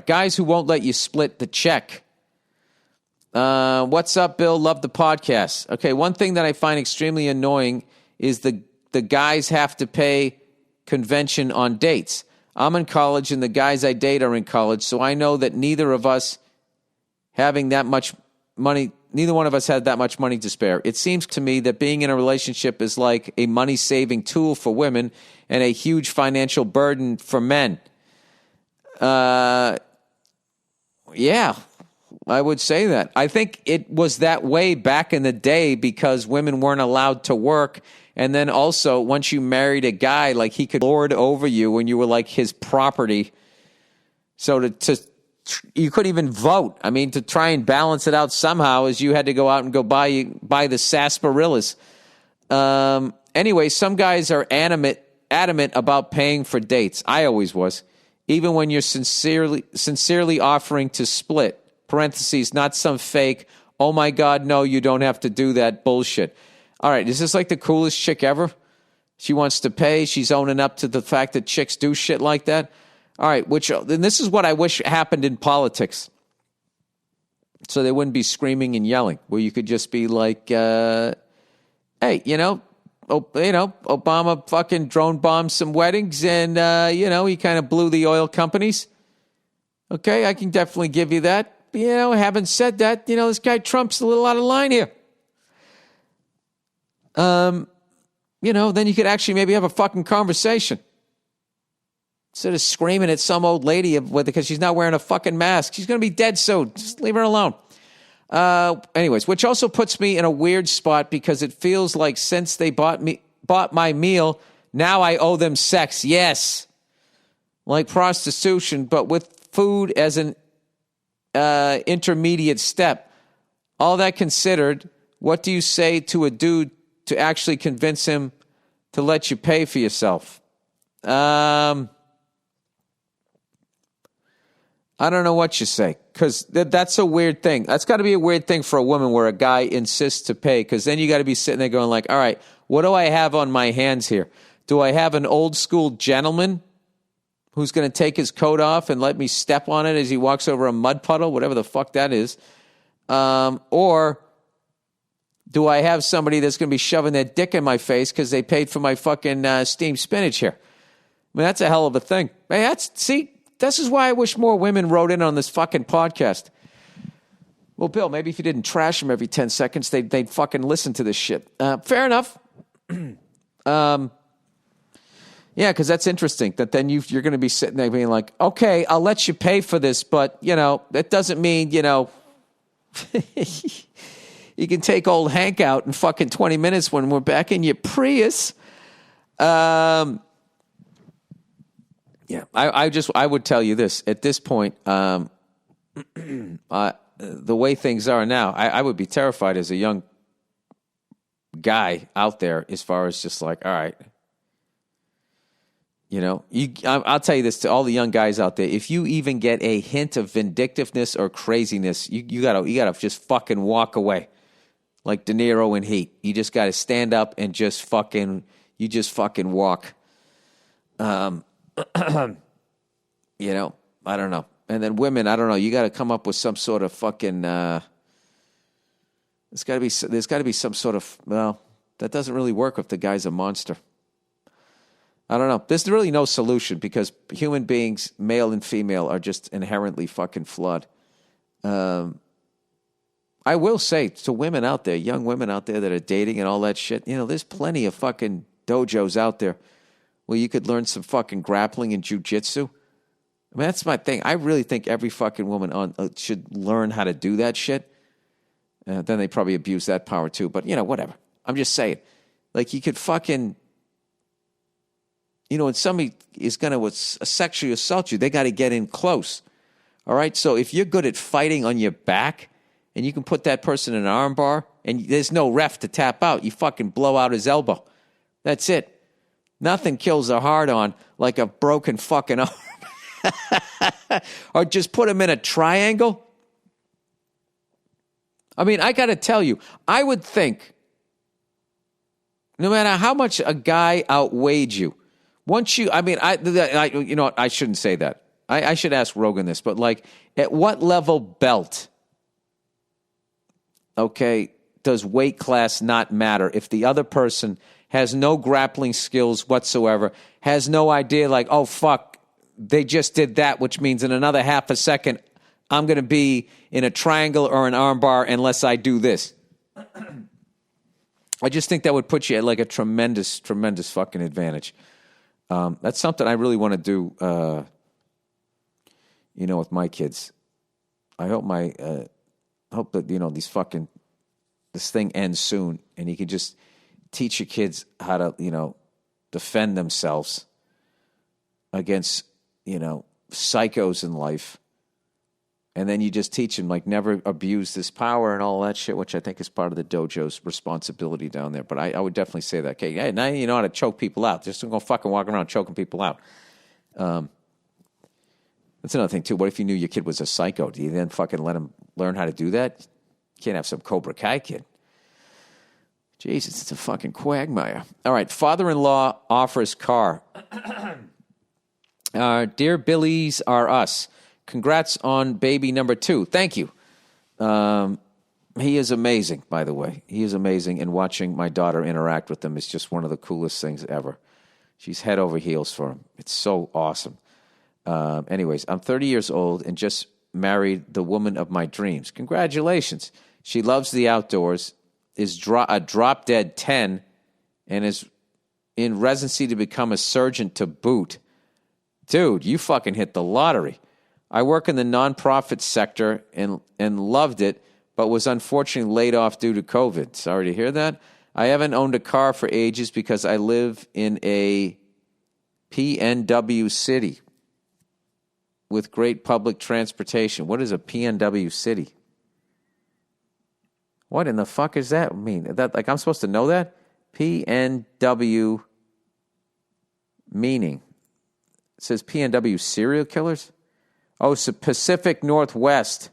right, guys who won't let you split the check. What's up, Bill? Love the podcast. Okay, one thing that I find extremely annoying is the guys have to pay convention on dates. I'm in college and the guys I date are in college, so I know that neither one of us had that much money to spare. It seems to me that being in a relationship is like a money-saving tool for women and a huge financial burden for men. Yeah, I would say that. I think it was that way back in the day because women weren't allowed to work. And then also, once you married a guy, like he could lord over you when you were like his property. So you couldn't even vote. I mean, to try and balance it out somehow is you had to go out and go buy the sarsaparillas. Anyway, some guys are adamant about paying for dates. I always was. Even when you're sincerely offering to split. Parentheses, not some fake, oh my God, no, you don't have to do that bullshit. All right, is this like the coolest chick ever? She wants to pay. She's owning up to the fact that chicks do shit like that. All right, and this is what I wish happened in politics. So they wouldn't be screaming and yelling, where you could just be like, hey, Obama fucking drone bombed some weddings and, he kind of blew the oil companies. Okay, I can definitely give you that. Having said that, this guy Trump's a little out of line here. Then you could actually maybe have a fucking conversation. Instead of screaming at some old lady because she's not wearing a fucking mask. She's going to be dead soon. Just leave her alone. Anyways, which also puts me in a weird spot because it feels like since they bought my meal, now I owe them sex. Yes. Like prostitution, but with food as an intermediate step. All that considered, what do you say to a dude to actually convince him to let you pay for yourself? I don't know what you say, because that's a weird thing. That's got to be a weird thing for a woman where a guy insists to pay, because then you got to be sitting there going like, all right, what do I have on my hands here? Do I have an old school gentleman who's going to take his coat off and let me step on it as he walks over a mud puddle, whatever the fuck that is? Or do I have somebody that's going to be shoving their dick in my face because they paid for my fucking steamed spinach here? I mean, that's a hell of a thing. Hey, this is why I wish more women wrote in on this fucking podcast. Well, Bill, maybe if you didn't trash them every 10 seconds, they'd fucking listen to this shit. Fair enough. Yeah, because that's interesting. That then you're going to be sitting there being like, okay, I'll let you pay for this, but, that doesn't mean, you can take old Hank out in fucking 20 minutes when we're back in your Prius. Yeah, I would tell you this. At this point, the way things are now, I would be terrified as a young guy out there as far as just like, all right, I'll tell you this to all the young guys out there. If you even get a hint of vindictiveness or craziness, you gotta just fucking walk away. Like De Niro in Heat. You just gotta stand up and just fucking walk. I don't know. And then women, I don't know. You got to come up with some sort of fucking. There's got to be some sort of. Well, that doesn't really work if the guy's a monster. I don't know. There's really no solution because human beings, male and female, are just inherently fucking flawed. I will say to women out there, young women out there that are dating and all that shit. There's plenty of fucking dojos out there where you could learn some fucking grappling and jujitsu. I mean, that's my thing. I really think every fucking woman should learn how to do that shit. Then they probably abuse that power too. But, whatever. I'm just saying. Like, you could fucking... when somebody is going to sexually assault you, they got to get in close. All right? So if you're good at fighting on your back and you can put that person in an arm bar and there's no ref to tap out, you fucking blow out his elbow. That's it. Nothing kills a hard-on like a broken fucking arm. Or just put him in a triangle. I mean, I got to tell you, I would think, no matter how much a guy outweighed you, once you, I mean, I shouldn't say that. I should ask Rogan this, but like, at what level belt, okay, does weight class not matter if the other person has no grappling skills whatsoever, has no idea, like, oh, fuck, they just did that, which means in another half a second, I'm going to be in a triangle or an armbar unless I do this. I just think that would put you at like a tremendous, tremendous fucking advantage. That's something I really want to do, with my kids. I hope hope that, this thing ends soon and you can just teach your kids how to, defend themselves against, psychos in life. And then you just teach them, like, never abuse this power and all that shit, which I think is part of the dojo's responsibility down there. But I would definitely say that. Okay, hey, now you know how to choke people out. Just don't go fucking walk around choking people out. That's another thing, too. What if you knew your kid was a psycho? Do you then fucking let him learn how to do that? You can't have some Cobra Kai kid. Jesus, it's a fucking quagmire. All right, father-in-law offers car. Dear Billies are us. Congrats on baby number 2. Thank you. He is amazing, by the way. He is amazing, and watching my daughter interact with him is just one of the coolest things ever. She's head over heels for him. It's so awesome. Anyways, I'm 30 years old and just married the woman of my dreams. Congratulations. She loves the outdoors, is a drop-dead 10, and is in residency to become a surgeon to boot. Dude, you fucking hit the lottery. I work in the nonprofit sector and loved it, but was unfortunately laid off due to COVID. Sorry to hear that. I haven't owned a car for ages because I live in a PNW city with great public transportation. What is a PNW city? What in the fuck does that mean? That, like, I'm supposed to know that? PNW meaning. It says PNW serial killers? Oh, so Pacific Northwest.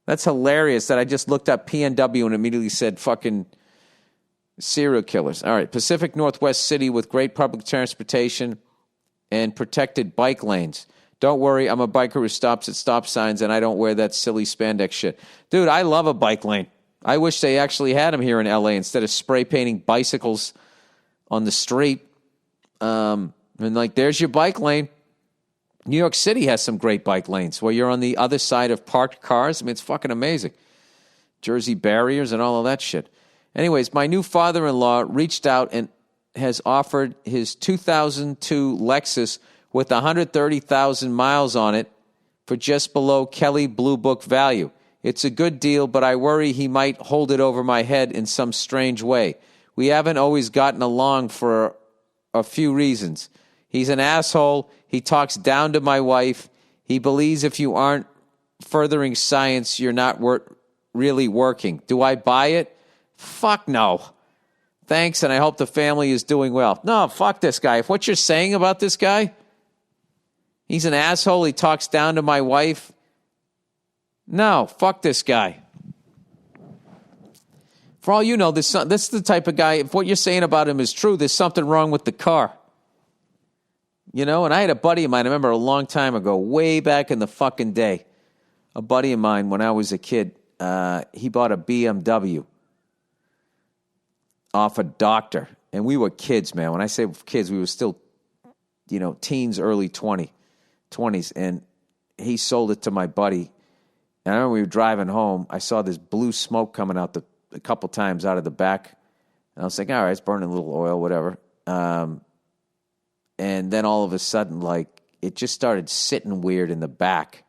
That's hilarious that I just looked up PNW and immediately said fucking serial killers. All right, Pacific Northwest city with great public transportation and protected bike lanes. Don't worry, I'm a biker who stops at stop signs and I don't wear that silly spandex shit. Dude, I love a bike lane. I wish they actually had them here in LA instead of spray painting bicycles on the street. And like, there's your bike lane. New York City has some great bike lanes where you're on the other side of parked cars. I mean, it's fucking amazing. Jersey barriers and all of that shit. Anyways, my new father-in-law reached out and has offered his 2002 Lexus with 130,000 miles on it for just below Kelly Blue Book value. It's a good deal, but I worry he might hold it over my head in some strange way. We haven't always gotten along for a few reasons. He's an asshole. He talks down to my wife. He believes if you aren't furthering science, you're not really working. Do I buy it? Fuck no. Thanks, and I hope the family is doing well. No, fuck this guy. If what you're saying about this guy, he's an asshole, he talks down to my wife, no, fuck this guy. For all you know, this is the type of guy, if what you're saying about him is true, there's something wrong with the car. And I had a buddy of mine, I remember a long time ago, way back in the fucking day, a buddy of mine when I was a kid, he bought a BMW off a doctor. And we were kids, man. When I say kids, we were still, teens, early 20s. And he sold it to my buddy. And I remember we were driving home. I saw this blue smoke coming out a couple times out of the back. And I was like, all right, it's burning a little oil, whatever. And then all of a sudden, like, it just started sitting weird in the back.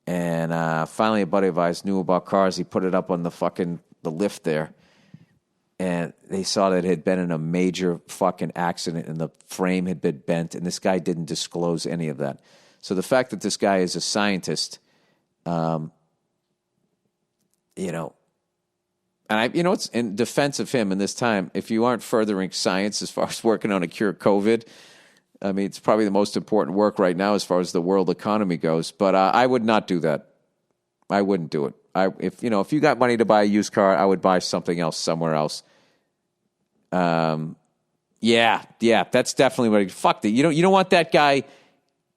And finally, a buddy of ours knew about cars. He put it up on the lift there. And they saw that it had been in a major fucking accident and the frame had been bent. And this guy didn't disclose any of that. So the fact that this guy is a scientist, and it's in defense of him in this time, if you aren't furthering science as far as working on a cure of COVID, I mean, it's probably the most important work right now as far as the world economy goes. But I would not do that. I wouldn't do it. If you got money to buy a used car, I would buy something else somewhere else. Yeah, that's definitely what. Fuck that. You don't want that guy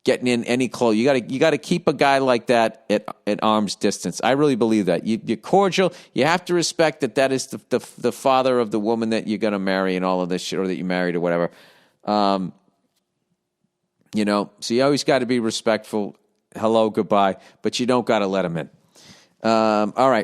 getting in any close. You got to keep a guy like that at arm's distance. I really believe that. You're cordial. You have to respect that is the father of the woman that you're going to marry and all of this shit, or that you married or whatever. You know, so you always got to be respectful. Hello, goodbye, but you don't got to let him in. All right.